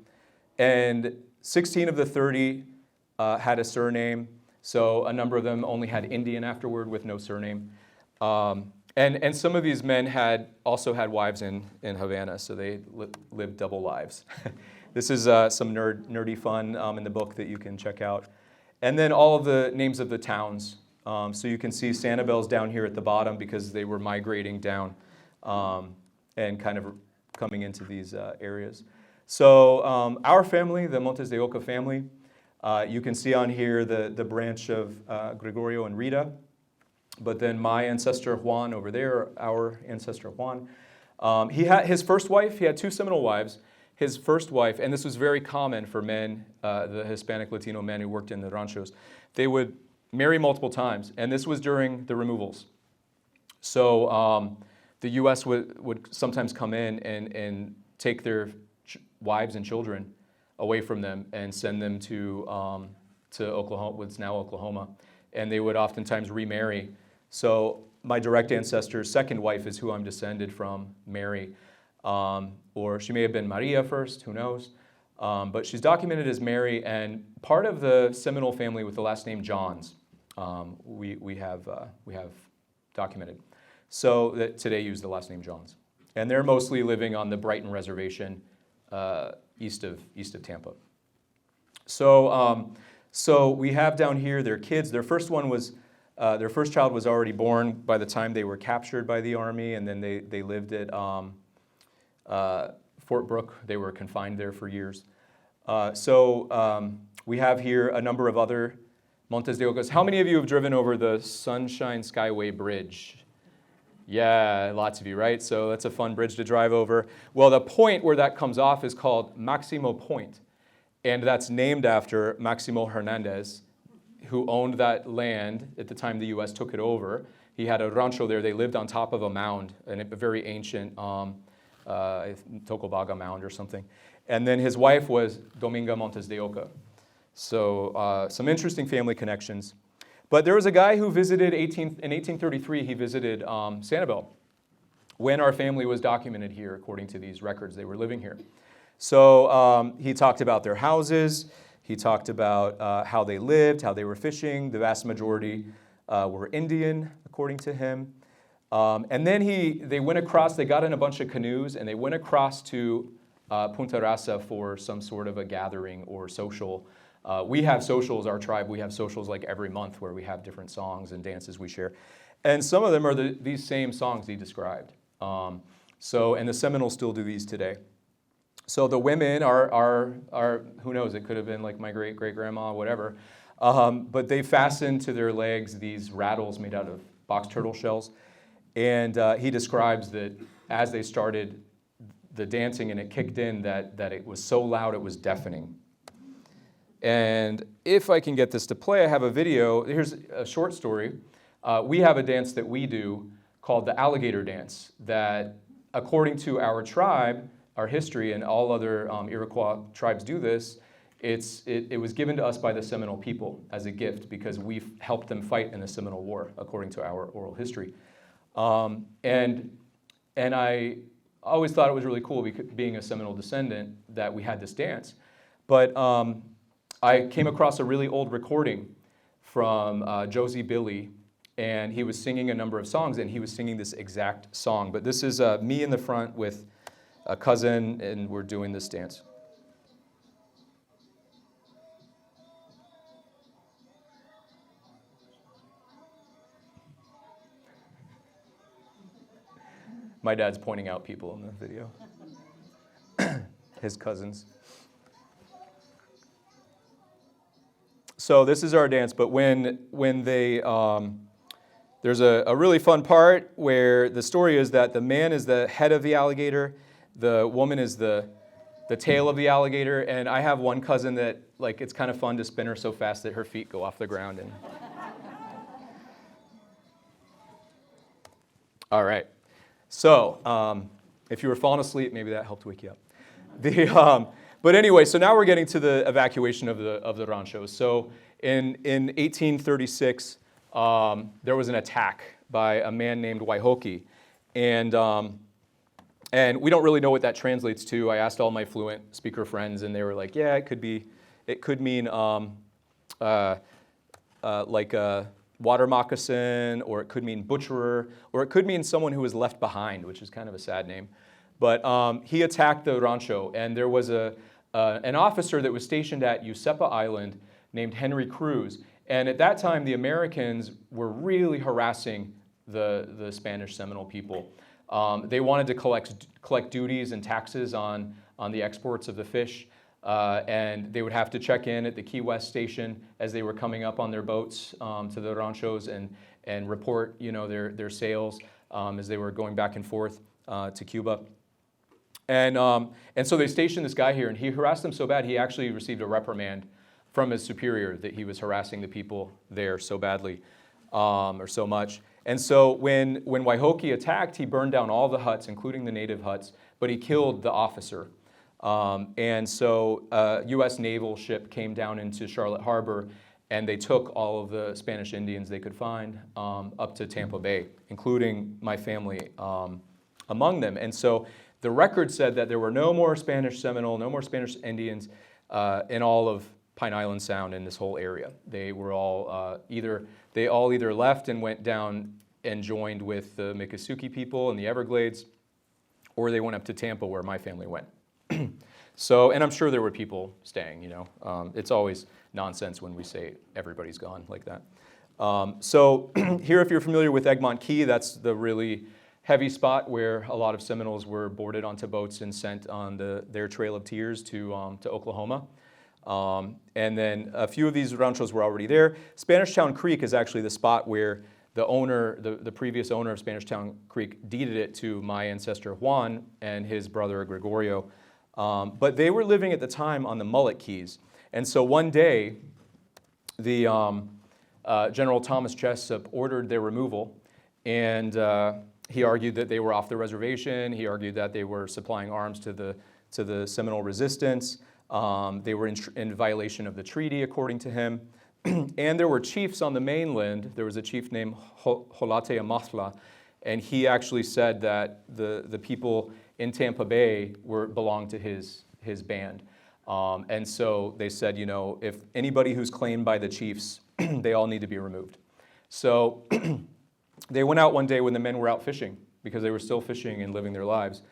and 16 of the 30 had a surname. So a number of them only had Indian afterward with no surname. And some of these men also had wives in Havana, so they lived double lives. This is some nerdy fun in the book that you can check out. And then all of the names of the towns. So you can see Sanibel's down here at the bottom because they were migrating down and kind of coming into these areas. So our family, the Montes de Oca family, you can see on here the branch of Gregorio and Rita. But then my ancestor Juan over there, our ancestor Juan, he had his first wife. He had 2 Seminole wives. His first wife, and this was very common for men, the Hispanic Latino men who worked in the ranchos, they would marry multiple times, and this was during the removals. So the U.S. would sometimes come in and take their wives and children away from them and send them to Oklahoma, what's now Oklahoma, and they would oftentimes remarry. So my direct ancestor's second wife is who I'm descended from, Mary. Or she may have been Maria first, who knows? But she's documented as Mary, and part of the Seminole family with the last name Johns, we have documented. So that today use the last name Johns. And they're mostly living on the Brighton Reservation east of Tampa. So we have down here their kids. Their first child was already born by the time they were captured by the army, and then they lived at Fort Brooke. They were confined there for years. We have here a number of other Montes de Ocas. How many of you have driven over the Sunshine Skyway Bridge? Yeah, lots of you, right? So that's a fun bridge to drive over. Well, the point where that comes off is called Maximo Point, and that's named after Maximo Hernandez, who owned that land at the time the U.S. took it over. He had a rancho there. They lived on top of a mound, a very ancient Tocobaga mound or something. And then his wife was Dominga Montes de Oca. So some interesting family connections. But there was a guy who visited, in 1833, he visited Sanibel when our family was documented here, according to these records. They were living here. So he talked about their houses. He talked about how they lived, how they were fishing. The vast majority were Indian, according to him. And then they went across, they got in a bunch of canoes, and they went across to Punta Rasa for some sort of a gathering or social. We have socials, our tribe, we have socials like every month where we have different songs and dances we share. And some of them are these same songs he described. And the Seminoles still do these today. So the women are who knows, it could have been like my great-great-grandma, whatever. But they fastened to their legs these rattles made out of box turtle shells. And he describes that as they started the dancing and it kicked in, that it was so loud it was deafening. And if I can get this to play, I have a video. Here's a short story. We have a dance that we do called the alligator dance that, according to our tribe, our history, and all other Iroquois tribes do this, it was given to us by the Seminole people as a gift because we helped them fight in the Seminole War, according to our oral history. And I always thought it was really cool, being a Seminole descendant, that we had this dance. But I came across a really old recording from Josie Billy, and he was singing a number of songs, and he was singing this exact song. But this is me in the front with a cousin, and we're doing this dance. My dad's pointing out people in the video. His cousins. So this is our dance, but when they, there's a really fun part where the story is that the man is the head of the alligator, the woman is the tail of the alligator, and I have one cousin that, like, it's kind of fun to spin her so fast that her feet go off the ground. And all right. So if you were falling asleep, maybe that helped wake you up. But anyway, so now we're getting to the evacuation of the ranchos. So in 1836, there was an attack by a man named Waihoki, and we don't really know what that translates to. I asked all my fluent speaker friends, and they were like, "Yeah, it could mean like a water moccasin, or it could mean butcherer, or it could mean someone who was left behind," which is kind of a sad name. But he attacked the rancho, and there was an officer that was stationed at Usepa Island named Henry Cruz. And at that time, the Americans were really harassing the Spanish Seminole people. They wanted to collect duties and taxes on the exports of the fish, and they would have to check in at the Key West station as they were coming up on their boats to the ranchos and report, their sales as they were going back and forth to Cuba. And so they stationed this guy here, and he harassed them so bad he actually received a reprimand from his superior that he was harassing the people there so badly or so much. And so when Waihoki attacked, he burned down all the huts, including the native huts, but he killed the officer. And so a U.S. naval ship came down into Charlotte Harbor, and they took all of the Spanish Indians they could find up to Tampa Bay, including my family among them. And so the record said that there were no more Spanish Seminole, no more Spanish Indians in all of Pine Island Sound in this whole area. They were all either left and went down and joined with the Miccosukee people in the Everglades, or they went up to Tampa where my family went. So, and I'm sure there were people staying, It's always nonsense when we say everybody's gone like that. So here, if you're familiar with Egmont Key, that's the really heavy spot where a lot of Seminoles were boarded onto boats and sent on their Trail of Tears to Oklahoma. And then a few of these ranchos were already there. Spanish Town Creek is actually the spot where the owner, the previous owner of Spanish Town Creek, deeded it to my ancestor Juan and his brother Gregorio. But they were living at the time on the Mullet Keys. And so one day, the General Thomas Jessup ordered their removal, and he argued that they were off the reservation. He argued that they were supplying arms to the Seminole resistance. They were in violation of the treaty, according to him. And there were chiefs on the mainland. There was a chief named Holate Amafla, and he actually said that the people in Tampa Bay belonged to his band. And so they said, if anybody who's claimed by the chiefs, they all need to be removed. So they went out one day when the men were out fishing, because they were still fishing and living their lives.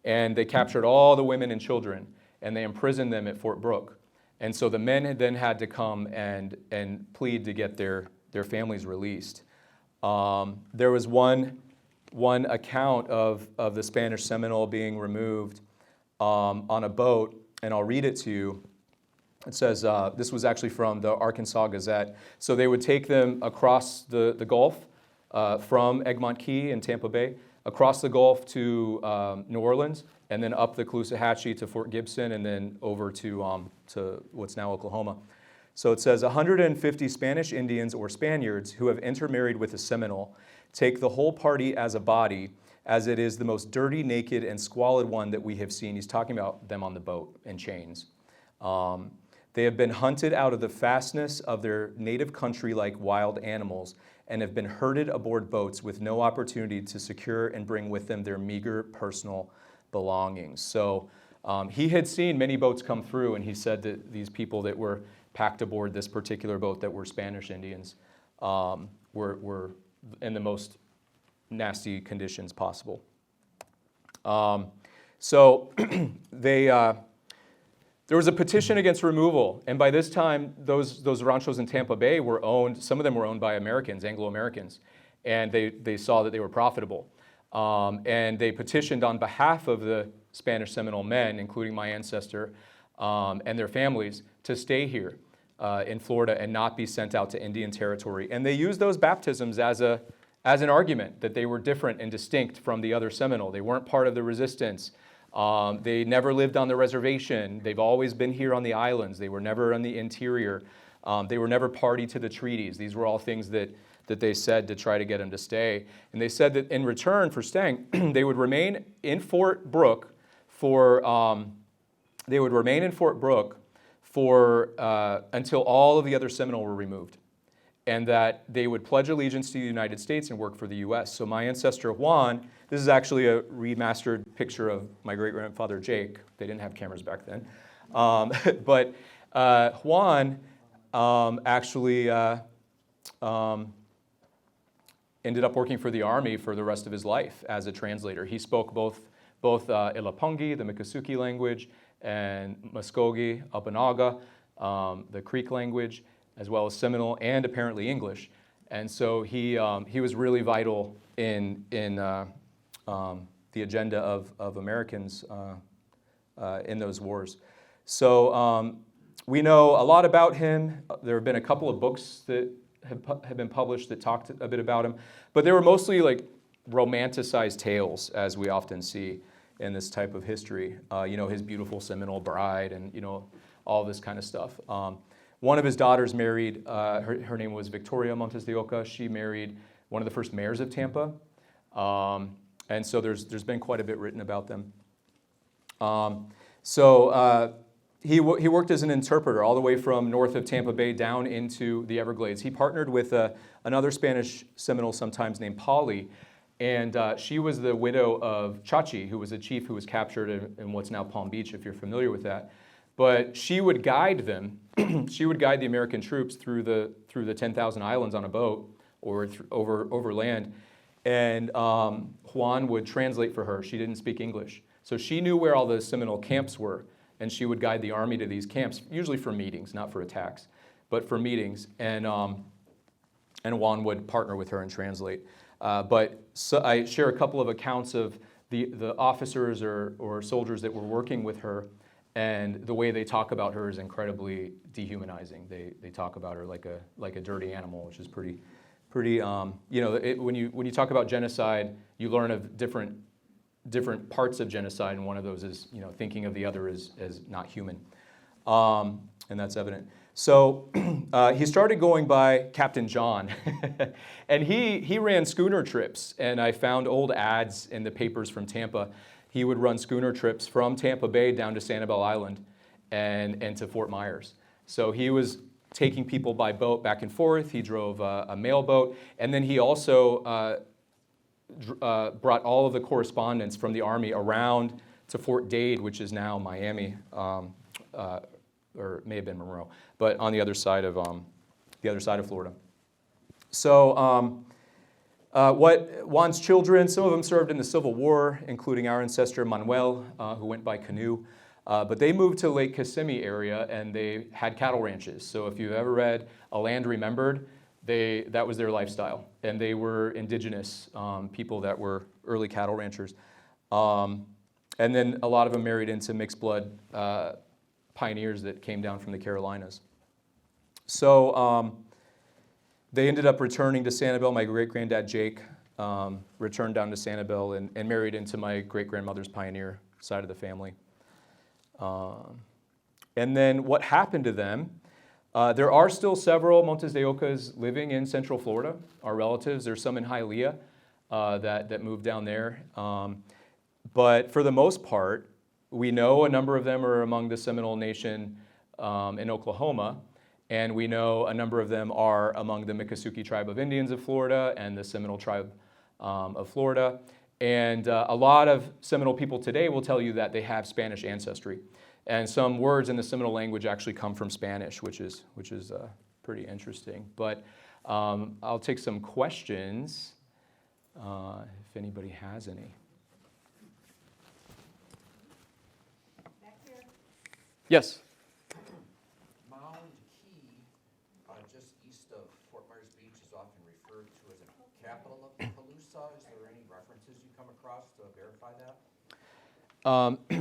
And they captured all the women and children, and they imprisoned them at Fort Brooke. And so the men then had to come and plead to get their families released. There was one account of the Spanish Seminole being removed on a boat, and I'll read it to you. It says, this was actually from the Arkansas Gazette. So they would take them across the Gulf from Egmont Key in Tampa Bay, across the Gulf to New Orleans, and then up the Caloosahatchee to Fort Gibson, and then over to what's now Oklahoma. So it says, 150 Spanish Indians or Spaniards who have intermarried with a Seminole take the whole party as a body, as it is the most dirty, naked, and squalid one that we have seen. He's talking about them on the boat in chains. They have been hunted out of the fastness of their native country like wild animals, and have been herded aboard boats with no opportunity to secure and bring with them their meager personal belongings. So he had seen many boats come through, and he said that these people that were packed aboard this particular boat that were Spanish Indians were in the most nasty conditions possible. So there was a petition against removal, and by this time, those ranchos in Tampa Bay were owned, some of them were owned by Americans, Anglo-Americans, and they saw that they were profitable. And they petitioned on behalf of the Spanish Seminole men, including my ancestor and their families, to stay here in Florida and not be sent out to Indian Territory. And they used those baptisms as an argument that they were different and distinct from the other Seminole. They weren't part of the resistance. They never lived on the reservation. They've always been here on the islands. They were never in the interior. They were never party to the treaties. These were all things that they said to try to get them to stay. And they said that in return for staying, they would remain in Fort Brooke until all of the other Seminole were removed, and that they would pledge allegiance to the United States and work for the U.S. So my ancestor Juan, this is actually a remastered picture of my great-grandfather Jake. They didn't have cameras back then. But Juan actually ended up working for the Army for the rest of his life as a translator. He spoke both Ilapungi, the Miccosukee language, and Muskogee, Upanaga, the Creek language, as well as Seminole, and apparently English. And so he was really vital in the agenda of Americans in those wars. So we know a lot about him. There have been a couple of books that have been published that talked a bit about him, but they were mostly like romanticized tales, as we often see in this type of history. His beautiful Seminole bride, and all this kind of stuff. One of his daughters married, her name was Victoria Montes de Oca. She married one of the first mayors of Tampa. And so there's been quite a bit written about them. He worked as an interpreter all the way from north of Tampa Bay down into the Everglades. He partnered with another Spanish Seminole sometimes named Polly, and she was the widow of Chachi, who was a chief who was captured in what's now Palm Beach, if you're familiar with that. But she would guide them. She would guide the American troops through the 10,000 islands on a boat or over land. And Juan would translate for her. She didn't speak English. So she knew where all the Seminole camps were. and she would guide the army to these camps, usually for meetings, not for attacks, but for meetings. And Juan would partner with her and translate. But so I share a couple of accounts of the officers or soldiers that were working with her, and the way they talk about her is incredibly dehumanizing. They talk about her like a dirty animal, which is pretty. When you talk about genocide, you learn of different parts of genocide, and one of those is thinking of the other as not human, and that's evident. So he started going by Captain John, and he ran schooner trips, and I found old ads in the papers from Tampa. He would run schooner trips from Tampa Bay down to Sanibel Island and to Fort Myers. So he was taking people by boat back and forth. He drove a mail boat, and then he also brought all of the correspondence from the Army around to Fort Dade, which is now Miami, or it may have been Monroe, but on the other side of Florida. So what Juan's children, some of them served in the Civil War, including our ancestor Manuel, who went by canoe. But they moved to Lake Kissimmee area, and they had cattle ranches. So if you've ever read A Land Remembered, that was their lifestyle. And they were indigenous people that were early cattle ranchers. And then a lot of them married into mixed blood pioneers that came down from the Carolinas. So they ended up returning to Sanibel. My great-granddad Jake returned down to Sanibel and married into my great-grandmother's pioneer side of the family. And then what happened to them, there are still several Montes de Ocas living in Central Florida, our relatives. There's some in Hialeah that moved down there. But for the most part, we know a number of them are among the Seminole Nation in Oklahoma, and we know a number of them are among the Miccosukee tribe of Indians of Florida and the Seminole tribe of Florida. And a lot of Seminole people today will tell you that they have Spanish ancestry. And some words in the Seminole language actually come from Spanish, which is pretty interesting. But I'll take some questions if anybody has any. Back here. Yes? Mound Key, just east of Fort Myers Beach, is often referred to as a capital of the Calusa. Is there any references you come across to verify that?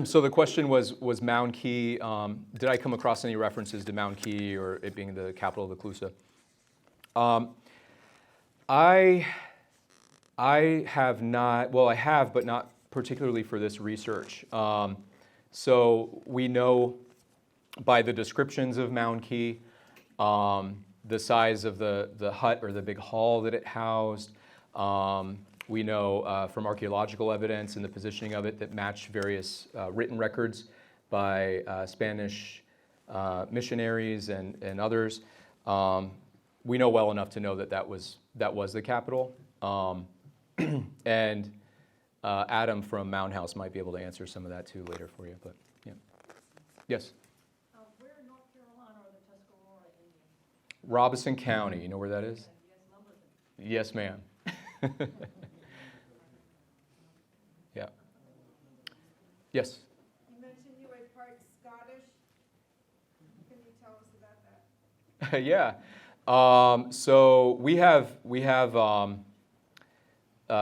So the question was Mound Key. Did I come across any references to Mound Key or it being the capital of the Calusa? I have not, well, I have, but not particularly for this research. So we know by the descriptions of Mound Key, the size of the hut or the big hall that it housed. We know from archaeological evidence and the positioning of it that match various written records by Spanish missionaries and others. We know well enough to know that was the capital. And Adam from Mound House might be able to answer some of that too later for you. But yeah, yes. Where in North Carolina are the Tuscarora Indians? Robeson County. You know where that is? Yes, ma'am. Yeah. Yes. You mentioned you were part Scottish. Can you tell us about that? Yeah. So we have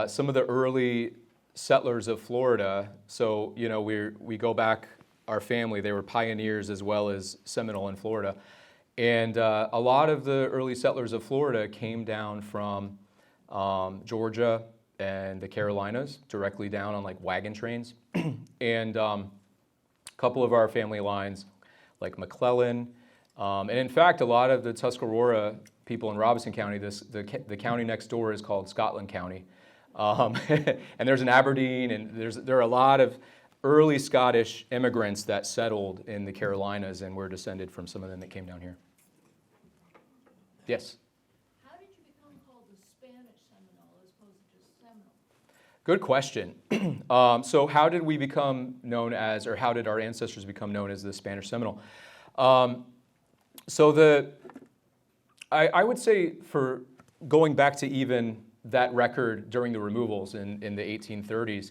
some of the early settlers of Florida. So we go back, our family, they were pioneers as well as Seminole in Florida, and a lot of the early settlers of Florida came down from Georgia and the Carolinas, directly down on like wagon trains. And a couple of our family lines, like McClellan, and in fact, a lot of the Tuscarora people in Robeson County, the county next door is called Scotland County. And there's an Aberdeen, and there are a lot of early Scottish immigrants that settled in the Carolinas, and we're descended from some of them that came down here. Yes? How did you become called the Spanish Seminole as opposed to just Seminole? Good question. So how did we become known as, or how did our ancestors become known as the Spanish Seminole? So I would say, for going back to even that record during the removals in the 1830s,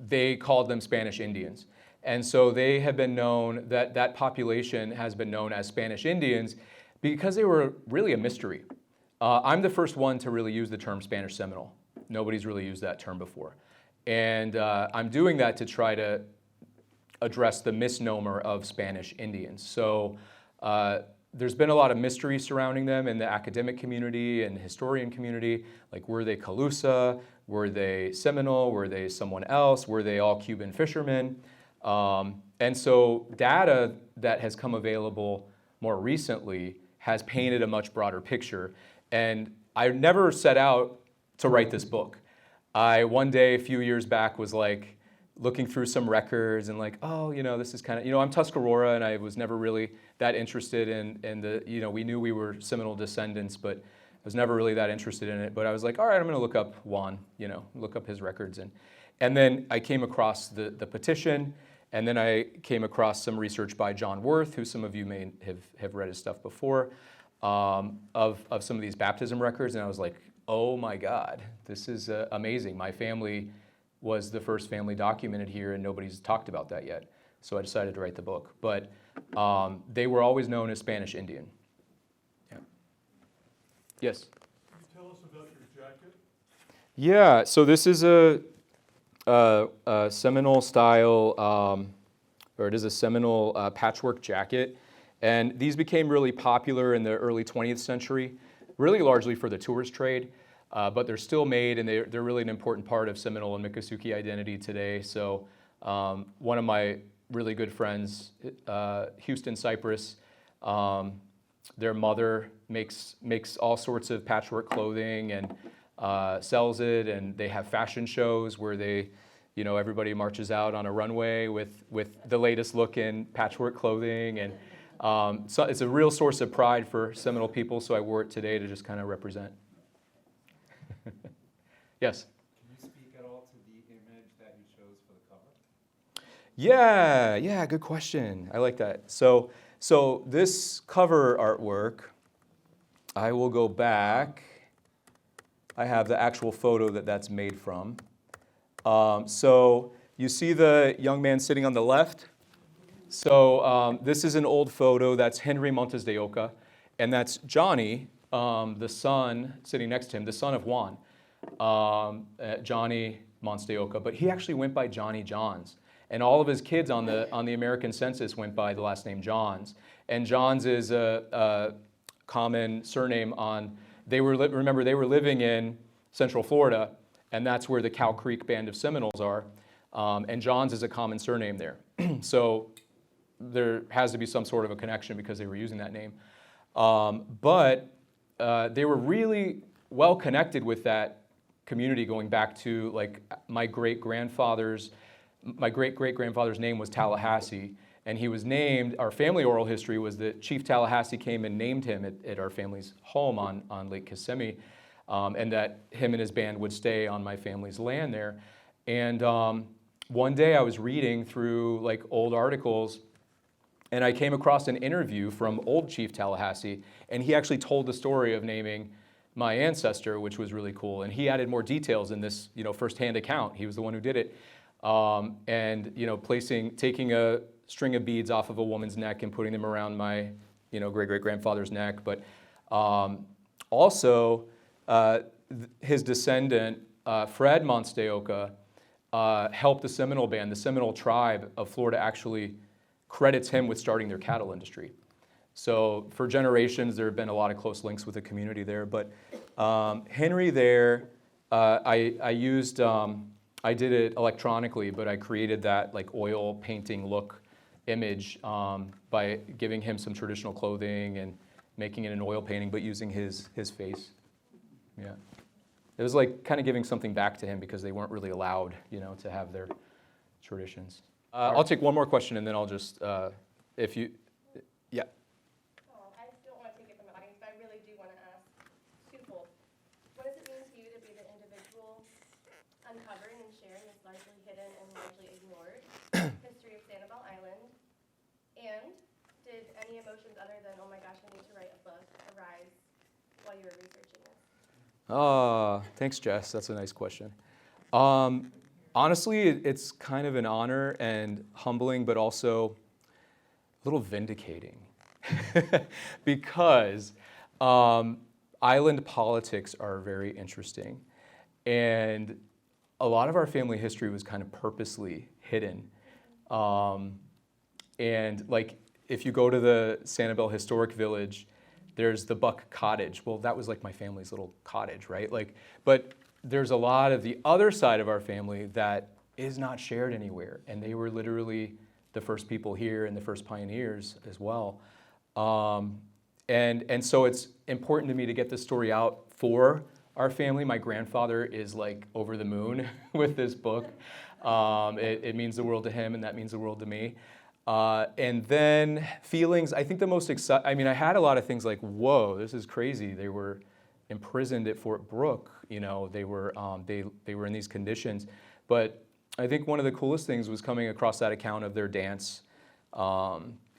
they called them Spanish Indians. And so they have been known, that population has been known as Spanish Indians because they were really a mystery. I'm the first one to really use the term Spanish Seminole. Nobody's really used that term before. And I'm doing that to try to address the misnomer of Spanish Indians. So there's been a lot of mystery surrounding them in the academic community and historian community. Like, were they Calusa? Were they Seminole? Were they someone else? Were they all Cuban fishermen? And so data that has come available more recently has painted a much broader picture. And I never set out to write this book. I, one day a few years back, was like looking through some records and like, oh, this is kind of, I'm Tuscarora, and I was never really that interested in the, we knew we were Seminole descendants, but I was never really that interested in it. But I was like, all right, I'm going to look up Juan, look up his records. And then I came across the petition, and then I came across some research by John Worth, who some of you may have read his stuff before, of some of these baptism records. And I was like, oh my God, this is amazing. My family was the first family documented here, and nobody's talked about that yet. So I decided to write the book. But they were always known as Spanish Indian. Yeah. Yes? Can you tell us about your jacket? Yeah, so this is a Seminole style, or it is a Seminole patchwork jacket. And these became really popular in the early 20th century, really largely for the tourist trade. But they're still made, and they're really an important part of Seminole and Miccosukee identity today. So one of my really good friends, Houston Cypress, their mother makes all sorts of patchwork clothing and sells it, and they have fashion shows where they, everybody marches out on a runway with the latest look in patchwork clothing. And so it's a real source of pride for Seminole people, so I wore it today to just kind of represent. Yes? Can you speak at all to the image that you chose for the cover? Yeah, good question. I like that. So this cover artwork, I will go back. I have the actual photo that's made from. So you see the young man sitting on the left? So this is an old photo. That's Henry Montes de Oca, and that's Johnny, the son, sitting next to him, the son of Juan, Johnny Montes de Oca. But he actually went by Johnny Johns, and all of his kids on the American census went by the last name Johns. And Johns is a common surname on. Remember, they were living in Central Florida, and that's where the Cow Creek Band of Seminoles are. And Johns is a common surname there. So there has to be some sort of a connection because they were using that name. But they were really well connected with that community going back to, like, my great-great-grandfather's name was Tallahassee, and he was named, our family oral history was that Chief Tallahassee came and named him at our family's home on Lake Kissimmee, and that him and his band would stay on my family's land there. And one day I was reading through like old articles, and I came across an interview from old Chief Tallahassee, and he actually told the story of naming my ancestor, which was really cool. And he added more details in this, firsthand account. He was the one who did it. And taking a string of beads off of a woman's neck and putting them around my, great-great-grandfather's neck. But also, his descendant, Fred Montes de Oca, helped the Seminole band. The Seminole tribe of Florida actually credits him with starting their cattle industry. So for generations, there have been a lot of close links with the community there. But Henry there, I did it electronically, but I created that like oil painting look image by giving him some traditional clothing and making it an oil painting, but using his face. Yeah. It was like kind of giving something back to him because they weren't really allowed, to have their traditions. I'll take one more question and then I'll just, yeah. Oh, I don't want to take it from the audience, but I really do want to ask twofold. What does it mean to you to be the individual uncovering and sharing this largely hidden and largely ignored history of Sanibel Island? And did any emotions other than, oh my gosh, I need to write a book, arise while you were researching this? Thanks, Jess. That's a nice question. Honestly, it's kind of an honor and humbling, but also a little vindicating because island politics are very interesting. And a lot of our family history was kind of purposely hidden. And like, if you go to the Sanibel Historic Village, there's the Buck Cottage. Well, that was like my family's little cottage, right? Like, but there's a lot of the other side of our family that is not shared anywhere. And they were literally the first people here and the first pioneers as well. And so it's important to me to get this story out for our family. My grandfather is like over the moon with this book. It means the world to him, and that means the world to me. And then feelings, I think the most exciting, I mean, I had a lot of things like, whoa, this is crazy. They were imprisoned at Fort Brooke, you know, they were in these conditions. But I think one of the coolest things was coming across that account of their dance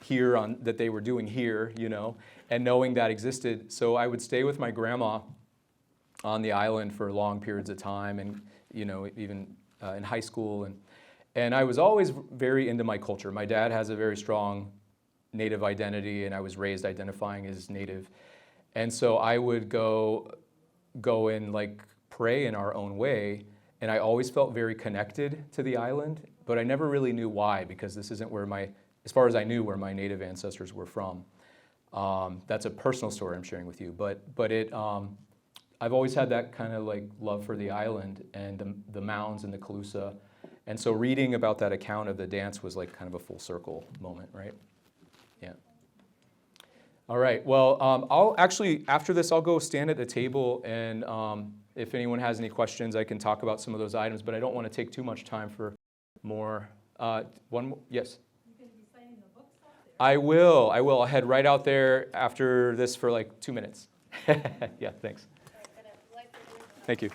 here that they were doing here, you know, and knowing that existed. So I would stay with my grandma on the island for long periods of time, and, you know, even in high school. And I was always very into my culture. My dad has a very strong Native identity, and I was raised identifying as Native. And so I would go and like pray in our own way, and I always felt very connected to the island, but I never really knew why, because this isn't where as far as I knew, where my Native ancestors were from. That's a personal story I'm sharing with you, but I've always had that kind of like love for the island and the mounds and the Calusa. And so reading about that account of the dance was like kind of a full circle moment, right? Yeah. All right, well, I'll actually, after this, I'll go stand at the table, and if anyone has any questions, I can talk about some of those items, but I don't want to take too much time for more. One more, yes? You're going to be signing the books out there? I will. I'll head right out there after this for like 2 minutes. Yeah, thanks. All right, good. Like to do- Thank you.